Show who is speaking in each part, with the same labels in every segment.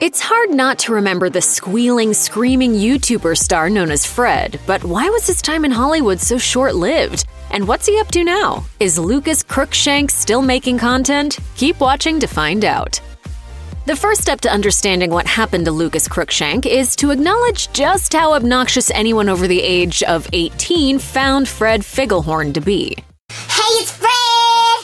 Speaker 1: It's hard not to remember the squealing, screaming YouTuber star known as Fred, but why was his time in Hollywood so short-lived? And what's he up to now? Is Lucas Cruikshank still making content? Keep watching to find out. The first step to understanding what happened to Lucas Cruikshank is to acknowledge just how obnoxious anyone over the age of 18 found Fred Figglehorn to be.
Speaker 2: Hey, it's Fred!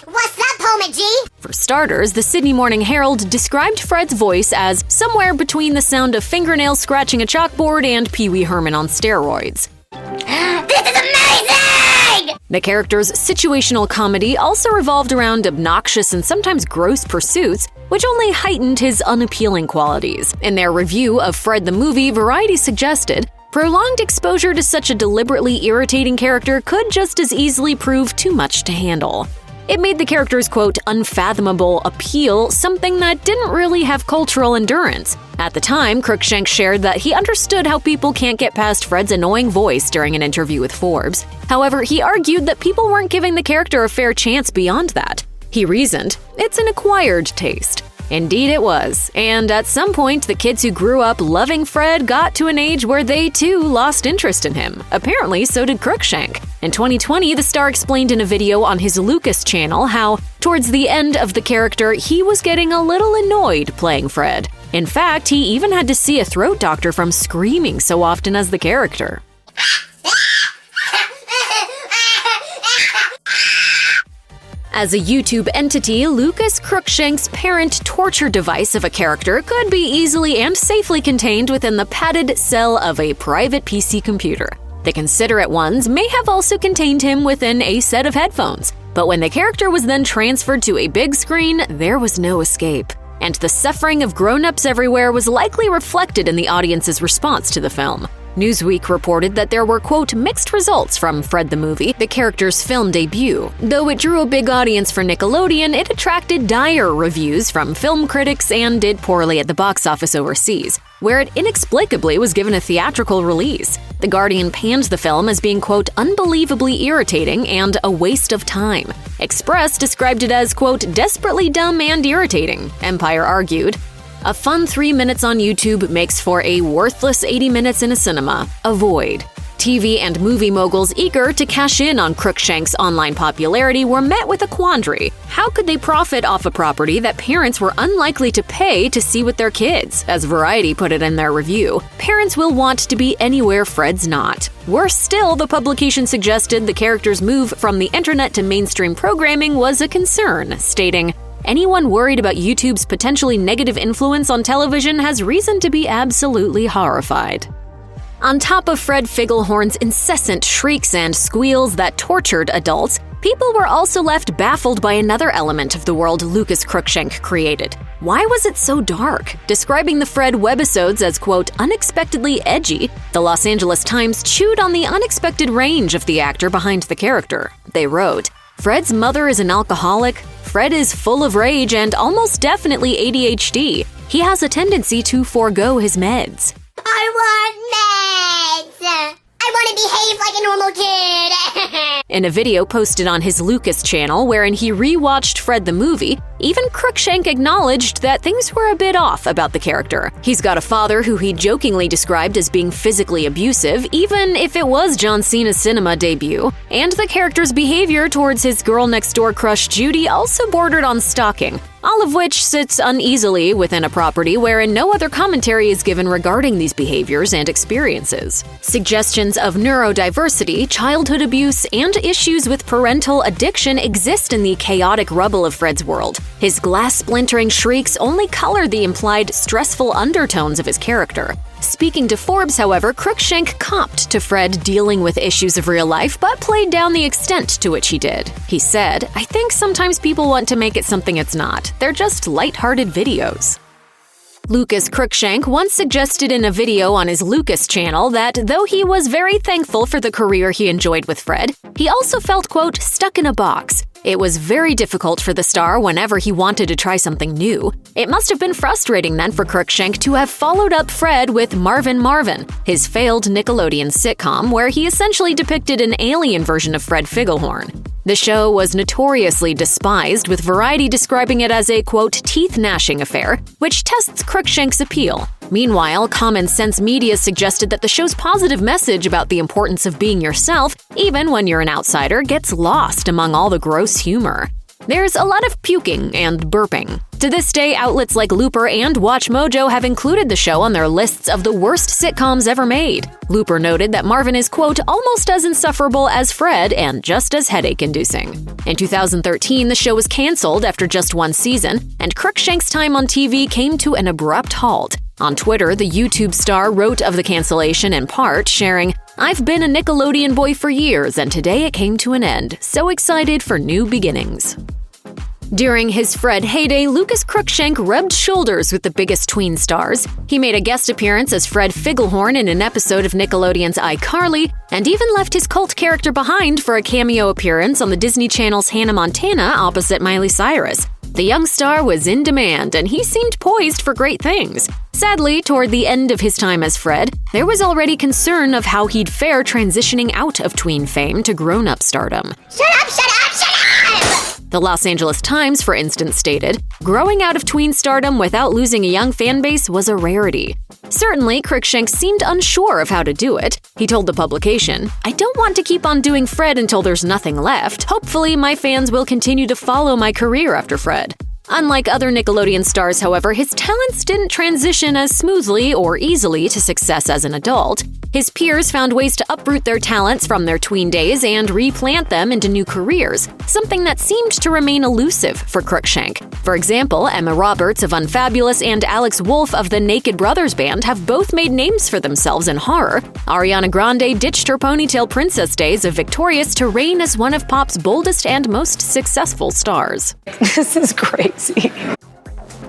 Speaker 2: What's up, homie G?
Speaker 1: For starters, the Sydney Morning Herald described Fred's voice as somewhere between the sound of fingernails scratching a chalkboard and Pee Wee Herman on steroids.
Speaker 2: This is amazing!
Speaker 1: The character's situational comedy also revolved around obnoxious and sometimes gross pursuits, which only heightened his unappealing qualities. In their review of Fred the movie, Variety suggested, prolonged exposure to such a deliberately irritating character could just as easily prove too much to handle. It made the character's, quote, unfathomable appeal something that didn't really have cultural endurance. At the time, Cruikshank shared that he understood how people can't get past Fred's annoying voice during an interview with Forbes. However, he argued that people weren't giving the character a fair chance beyond that. He reasoned, it's an acquired taste. Indeed it was, and at some point the kids who grew up loving Fred got to an age where they too lost interest in him. Apparently, so did Cruikshank. In 2020, the star explained in a video on his Lucas channel how, towards the end of the character, he was getting a little annoyed playing Fred. In fact, he even had to see a throat doctor from screaming so often as the character. As a YouTube entity, Lucas Cruikshank's parent torture device of a character could be easily and safely contained within the padded cell of a private PC computer. The considerate ones may have also contained him within a set of headphones, but when the character was then transferred to a big screen, there was no escape. And the suffering of grown-ups everywhere was likely reflected in the audience's response to the film. Newsweek reported that there were, quote, mixed results from Fred the movie, the character's film debut. Though it drew a big audience for Nickelodeon, it attracted dire reviews from film critics and did poorly at the box office overseas, where it inexplicably was given a theatrical release. The Guardian panned the film as being, quote, unbelievably irritating and a waste of time. Express described it as, quote, desperately dumb and irritating. Empire argued, a fun 3 minutes on YouTube makes for a worthless 80 minutes in a cinema. Avoid. TV and movie moguls eager to cash in on Cruikshank's online popularity were met with a quandary. How could they profit off a property that parents were unlikely to pay to see with their kids? As Variety put it in their review, parents will want to be anywhere Fred's not. Worse still, the publication suggested the character's move from the internet to mainstream programming was a concern, stating, anyone worried about YouTube's potentially negative influence on television has reason to be absolutely horrified. On top of Fred Figglehorn's incessant shrieks and squeals that tortured adults, people were also left baffled by another element of the world Lucas Cruikshank created. Why was it so dark? Describing the Fred webisodes as, quote, unexpectedly edgy, the Los Angeles Times chewed on the unexpected range of the actor behind the character. They wrote, Fred's mother is an alcoholic. Fred is full of rage and almost definitely ADHD. He has a tendency to forego his meds.
Speaker 2: I want meds! I want to behave like a normal kid!
Speaker 1: In a video posted on his Lucas channel wherein he rewatched Fred the movie, even Cruikshank acknowledged that things were a bit off about the character. He's got a father who he jokingly described as being physically abusive, even if it was John Cena's cinema debut, and the character's behavior towards his girl-next-door crush Judy also bordered on stalking, all of which sits uneasily within a property wherein no other commentary is given regarding these behaviors and experiences. Suggestions of neurodiversity, childhood abuse, and issues with parental addiction exist in the chaotic rubble of Fred's world. His glass-splintering shrieks only color the implied stressful undertones of his character. Speaking to Forbes, however, Cruikshank comped to Fred dealing with issues of real life, but played down the extent to which he did. He said, I think sometimes people want to make it something it's not. They're just light-hearted videos. Lucas Cruikshank once suggested in a video on his Lucas channel that though he was very thankful for the career he enjoyed with Fred, he also felt, quote, stuck in a box. It was very difficult for the star whenever he wanted to try something new. It must have been frustrating then for Cruikshank to have followed up Fred with Marvin, his failed Nickelodeon sitcom where he essentially depicted an alien version of Fred Figglehorn. The show was notoriously despised, with Variety describing it as a, quote, teeth-gnashing affair, which tests Cruikshank's appeal. Meanwhile, Common Sense Media suggested that the show's positive message about the importance of being yourself, even when you're an outsider, gets lost among all the gross humor. There's a lot of puking and burping. To this day, outlets like Looper and WatchMojo have included the show on their lists of the worst sitcoms ever made. Looper noted that Marvin is, quote, almost as insufferable as Fred and just as headache-inducing. In 2013, the show was canceled after just one season, and Cruikshank's time on TV came to an abrupt halt. On Twitter, the YouTube star wrote of the cancellation in part, sharing, "I've been a Nickelodeon boy for years, and today it came to an end. So excited for new beginnings." During his Fred heyday, Lucas Cruikshank rubbed shoulders with the biggest tween stars. He made a guest appearance as Fred Figglehorn in an episode of Nickelodeon's iCarly, and even left his cult character behind for a cameo appearance on the Disney Channel's Hannah Montana opposite Miley Cyrus. The young star was in demand, and he seemed poised for great things. Sadly, toward the end of his time as Fred, there was already concern of how he'd fare transitioning out of tween fame to grown-up stardom.
Speaker 2: Shut up, shut up, shut up!
Speaker 1: The Los Angeles Times, for instance, stated, "Growing out of tween stardom without losing a young fan base was a rarity." Certainly, Cruikshank seemed unsure of how to do it. He told the publication, "I don't want to keep on doing Fred until there's nothing left. Hopefully, my fans will continue to follow my career after Fred." Unlike other Nickelodeon stars, however, his talents didn't transition as smoothly or easily to success as an adult. His peers found ways to uproot their talents from their tween days and replant them into new careers, something that seemed to remain elusive for Cruikshank. For example, Emma Roberts of Unfabulous and Alex Wolff of the Naked Brothers Band have both made names for themselves in horror. Ariana Grande ditched her ponytail princess days of Victorious to reign as one of pop's boldest and most successful stars.
Speaker 3: This is crazy.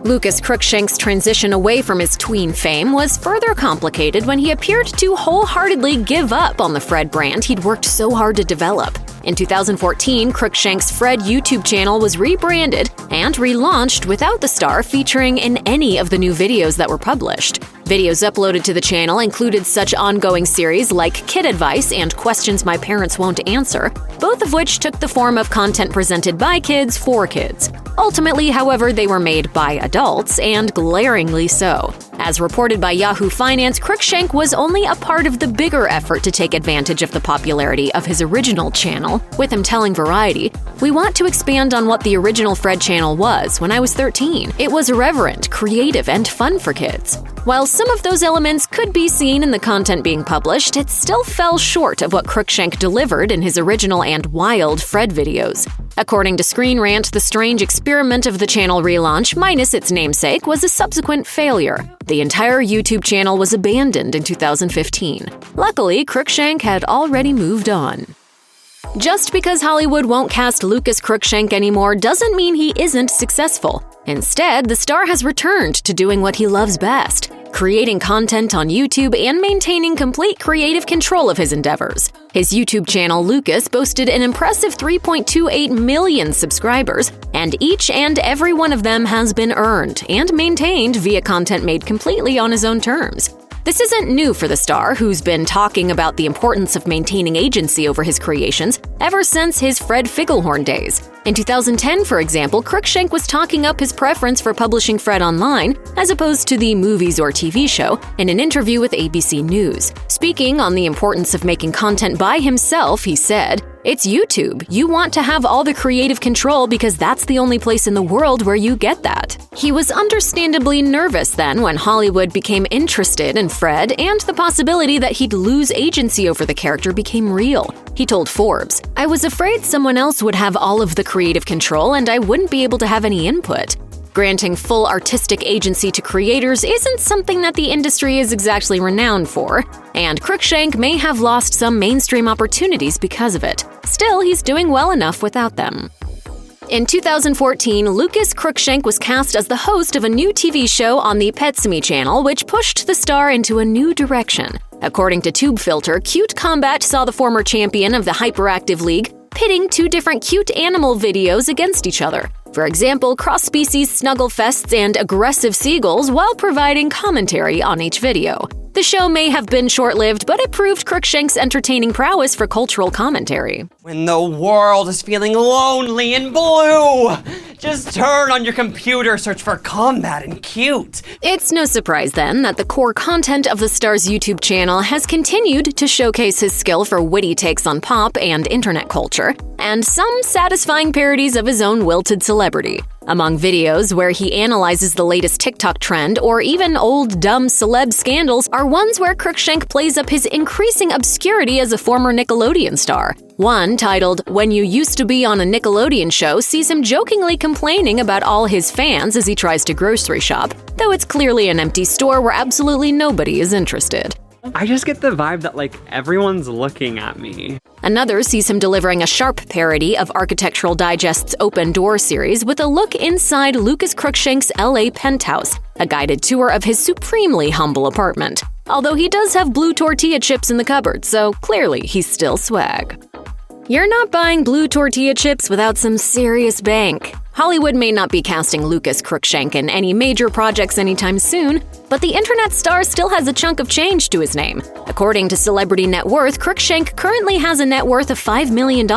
Speaker 1: Lucas Cruikshank's transition away from his tween fame was further complicated when he appeared to wholeheartedly give up on the Fred brand he'd worked so hard to develop. In 2014, Cruikshank's Fred YouTube channel was rebranded and relaunched without the star featuring in any of the new videos that were published. Videos uploaded to the channel included such ongoing series like Kid Advice and Questions My Parents Won't Answer, both of which took the form of content presented by kids for kids. Ultimately, however, they were made by adults, and glaringly so. As reported by Yahoo Finance, Cruikshank was only a part of the bigger effort to take advantage of the popularity of his original channel, with him telling Variety, "We want to expand on what the original Fred channel was when I was 13. It was irreverent, creative, and fun for kids." While some of those elements could be seen in the content being published, it still fell short of what Cruikshank delivered in his original and wild Fred videos. According to Screen Rant, the strange experiment of the channel relaunch, minus its namesake, was a subsequent failure. The entire YouTube channel was abandoned in 2015. Luckily, Cruikshank had already moved on. Just because Hollywood won't cast Lucas Cruikshank anymore doesn't mean he isn't successful. Instead, the star has returned to doing what he loves best: creating content on YouTube and maintaining complete creative control of his endeavors. His YouTube channel, Lucas, boasted an impressive 3.28 million subscribers, and each and every one of them has been earned and maintained via content made completely on his own terms. This isn't new for the star, who's been talking about the importance of maintaining agency over his creations ever since his Fred Figglehorn days. In 2010, for example, Cruikshank was talking up his preference for publishing Fred online, as opposed to the movies or TV show, in an interview with ABC News. Speaking on the importance of making content by himself, he said, "It's YouTube. You want to have all the creative control because that's the only place in the world where you get that." He was understandably nervous then when Hollywood became interested in Fred, and the possibility that he'd lose agency over the character became real. He told Forbes, "I was afraid someone else would have all of the creative control and I wouldn't be able to have any input." Granting full artistic agency to creators isn't something that the industry is exactly renowned for, and Cruikshank may have lost some mainstream opportunities because of it. Still, he's doing well enough without them. In 2014, Lucas Cruikshank was cast as the host of a new TV show on the Petsime channel, which pushed the star into a new direction. According to TubeFilter, Cute Combat saw the former champion of the Hyperactive League pitting two different cute animal videos against each other. For example, cross-species snuggle fests and aggressive seagulls, while providing commentary on each video. The show may have been short-lived, but it proved Cruikshank's entertaining prowess for cultural commentary.
Speaker 4: When the world is feeling lonely and blue, just turn on your computer, search for combat and cute.
Speaker 1: It's no surprise then that the core content of the star's YouTube channel has continued to showcase his skill for witty takes on pop and internet culture, and some satisfying parodies of his own wilted celebrity. Among videos where he analyzes the latest TikTok trend or even old dumb celeb scandals are ones where Cruikshank plays up his increasing obscurity as a former Nickelodeon star. One, titled "When You Used to Be on a Nickelodeon Show," sees him jokingly complaining about all his fans as he tries to grocery shop, though it's clearly an empty store where absolutely nobody is interested.
Speaker 5: I just get the vibe that, everyone's looking at me.
Speaker 1: Another sees him delivering a sharp parody of Architectural Digest's Open Door series with a look inside Lucas Cruikshank's LA penthouse, a guided tour of his supremely humble apartment. Although he does have blue tortilla chips in the cupboard, so clearly he's still swag. You're not buying blue tortilla chips without some serious bank. Hollywood may not be casting Lucas Cruikshank in any major projects anytime soon, but the internet star still has a chunk of change to his name. According to Celebrity Net Worth, Cruikshank currently has a net worth of $5 million,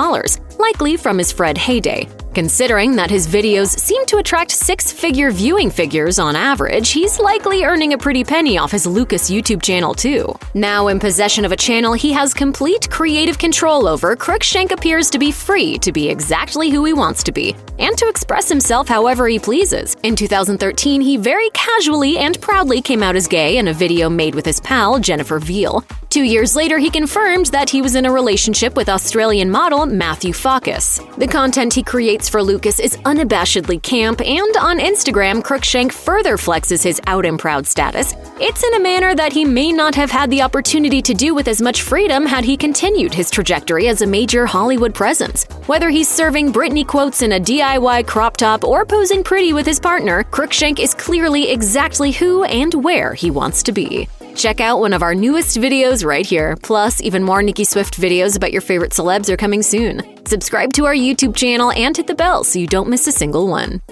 Speaker 1: likely from his Fred heyday. Considering that his videos seem to attract six-figure viewing figures on average, he's likely earning a pretty penny off his Lucas YouTube channel too. Now in possession of a channel he has complete creative control over, Cruikshank appears to be free to be exactly who he wants to be, and to express himself however he pleases. In 2013, he very casually and proudly came out as gay in a video made with his pal, Jennifer Veal. 2 years later, he confirmed that he was in a relationship with Australian model Matthew Focus. The content he creates for Lucas is unabashedly camp, and on Instagram, Cruikshank further flexes his out and proud status. It's in a manner that he may not have had the opportunity to do with as much freedom had he continued his trajectory as a major Hollywood presence. Whether he's serving Britney quotes in a DIY crop top or posing pretty with his partner, Cruikshank is clearly exactly who and where he wants to be. Check out one of our newest videos right here. Plus, even more Nicki Swift videos about your favorite celebs are coming soon. Subscribe to our YouTube channel and hit the bell so you don't miss a single one.